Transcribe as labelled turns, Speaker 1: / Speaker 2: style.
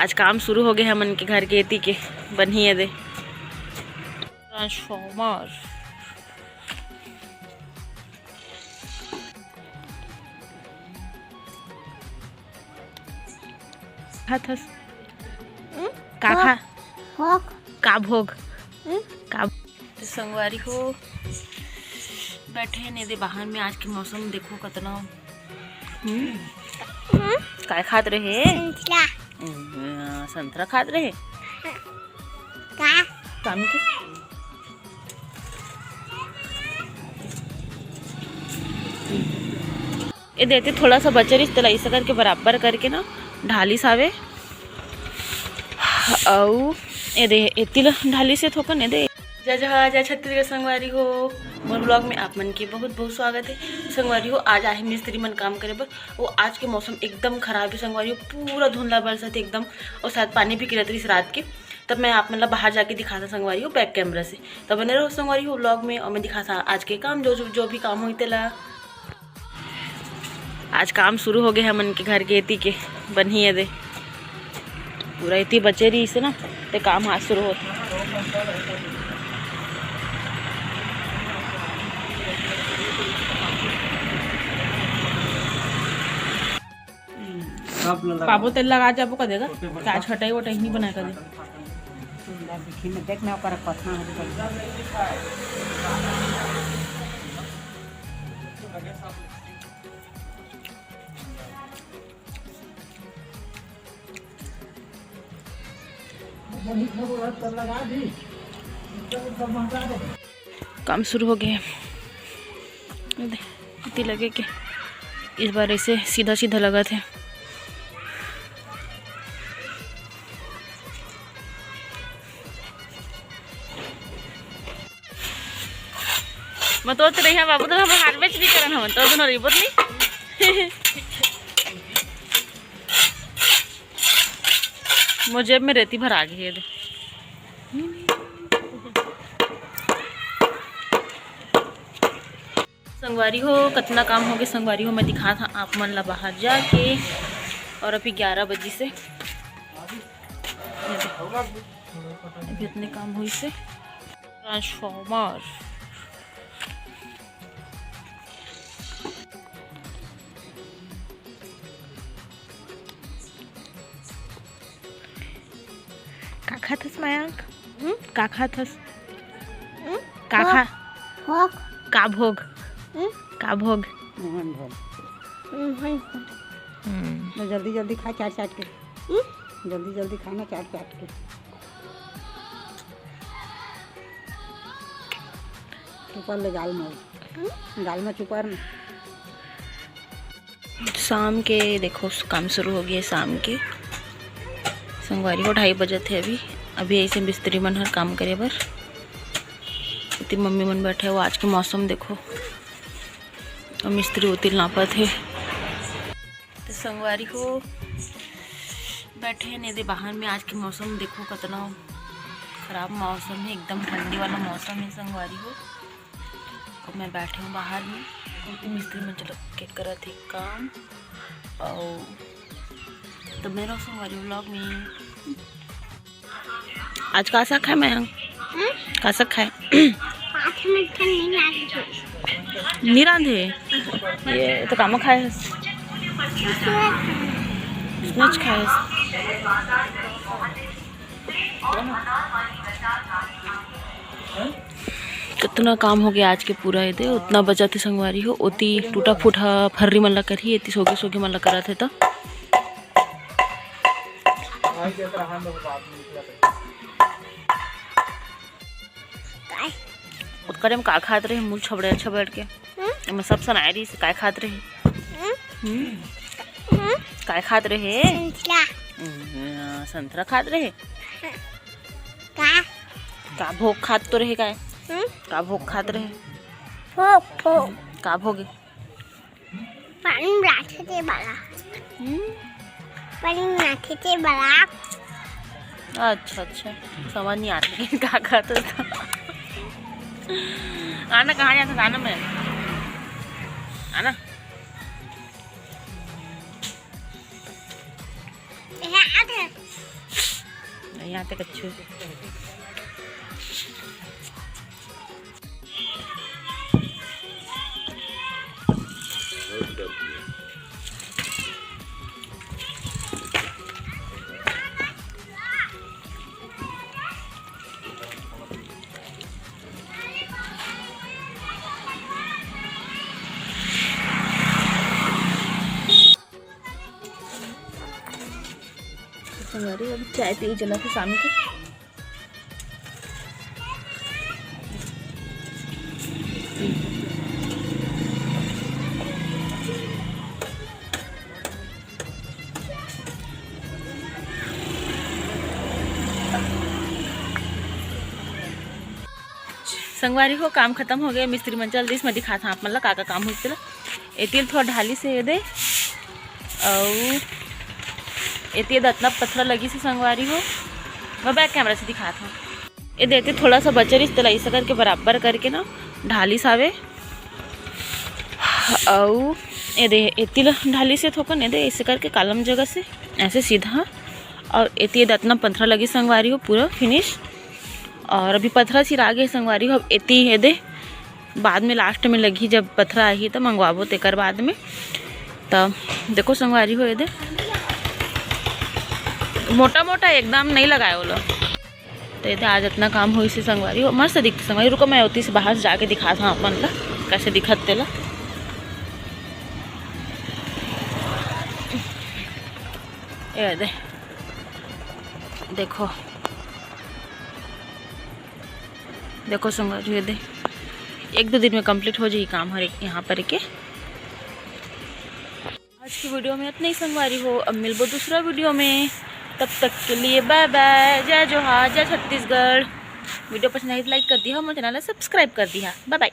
Speaker 1: आज काम शुरू हो गए हमन के घर के एती के बनिए दे ट्रांसफॉर्मर। का भोग का संगवारी हो बैठे ने दे बाहर में। आज के मौसम देखो कितना काय खात रहे संतरा खात रहे काम के ये देते थोड़ा सा बचरिस तलाई सा करके बराबर करके ना ढाली सावे औ ये दे एतिल ढाली से थोकन ये दे जय जय छत्तीसगढ़ संगवारी हो। मोर ब्लॉग में आप मन के बहुत बहुत स्वागत है संगवारी हो। आज आए मिस्त्री मन काम करे बर। वो आज के मौसम एकदम खराब है संगवारी हो, पूरा धुंधला बरसत एकदम और शायद पानी भी गिरत रही रात के। तब मैं आप मतलब बाहर जाके दिखाता संगवारी हो बैक कैमरा से। तब बने रहो संगवारी हो ब्लॉग में और मैं दिखाता आज के काम जो भी काम हुई तेला। आज काम शुरू हो गए हमन के घर के एती के बनिए दे पूरा इतनी बचे रही इसे ना ते काम आज शुरू होता। पापो तेल लगा जाबो का देगा आज हटाई वटाई नहीं बना कर दे
Speaker 2: देखना कर पथना
Speaker 1: काम शुरू हो गए इतनी लगे कि इस बार ऐसे सीधा सीधा लगा थे। मैं तो रही है बाबू तो हम हार्वेस्ट नहीं करन हम तो दोनों रिपोर्ट नहीं मुझे जेब में रेती भर आ गई है। संगवारी हो कितना काम हो गया संगवारी हो। मैं दिखा था आप मन ला बाहर जाके और अभी 11 बजे से अभी इतने काम हुई से ट्रांसफॉर्मर का खाथस मयंक का खाथस का भोग का भोग
Speaker 2: जल्दी जल्दी खा चाट चाट के जल्दी जल्दी खाना चाट चाट के चुपर ले गाल में चुपर में।
Speaker 1: शाम के देखो काम शुरू हो गया शाम के संगवारी को 2:30 बजे थे। अभी ऐसे मिस्त्री मन हर काम करे बर इतनी मम्मी मन बैठे वो। आज के मौसम देखो और मिस्त्री उतिल नापा थे तो संगवारी को बैठे ने दे बाहर में। आज के मौसम देखो कितना खराब मौसम है, एकदम ठंडी वाला मौसम है संगवारी को। और मैं बैठे हूँ बाहर में तो मिस्त्री में चलो के करा थे काम और तो मेरा संगवारी व्लॉग में आज का सा खाए मैं का सा खाए नहीं रांधे ये तो काम खाए खाए कितना काम हो गया आज के पूरा ये दे उतना बचा थे संगवारी हो। ओती टूटा फूटा फर्री मन ला करी एती सोगे मन ला करा थे तो उत्करे में का खात रहे मुँह छबड़े अच्छा बैठ के मैं सब सुनाए रही से काय खात रहे काय खात रहे संतरा खात रहे का भोग खात तो रहे काय का भोग खात रहे का भोग
Speaker 3: पानी राखते बाला पानी राखते बाला।
Speaker 1: अच्छा समझ नहीं आती का खाता था। आना कहाँ जाता था? आना मैं आना यहाँ तक अच्छे संगवारी अभी चाय पी जला थे शाम के। संगवारी हो काम खत्म हो गया, मिस्त्री मन चल दिस मैं दिखा था आप मतलब का काम होता एतिल थोड़ा ढाली से दे और एती दतना पत्थर लगी से संगवारी हो। मैं बैक कैमरा से दिखा था ये देते थोड़ा सा बचर इस तरह ऐसा करके बराबर करके ना ढाली सावे और ये दे एती ढाली से थोकन ये दे ऐसे करके कालम जगह से ऐसे सीधा और एती दतना पत्थर लगी संगवारी हो पूरा फिनिश। और अभी पत्थरा सिर आगे संगवारी हो, अब एती है दे बाद में लास्ट में लगी जब पत्थरा आई तो मंगवाबो तेकर बाद में। तब देखो संगवारी हो ये दे मोटा मोटा एकदम नहीं लगाए वो लोग तो ये आज इतना काम हो इसे संगवारी हो मस्त दिखती संगवारी। रुको मैं होती से बाहर से जाके दिखा था अपन ला कैसे दिखत तेला। ये दे देखो देखो संगवारी ये दे 1-2 दिन में कंप्लीट हो जाएगी काम हर एक यहाँ पर के। आज की वीडियो में इतना ही संगवारी हो, अब मिलबो दूसरा वीडियो में, तब तक के लिए बाय बाय, जय जोहार, जय छत्तीसगढ़। वीडियो पसंद आई तो लाइक कर दिया, हमारे चैनल सब्सक्राइब कर दिया। Bye bye.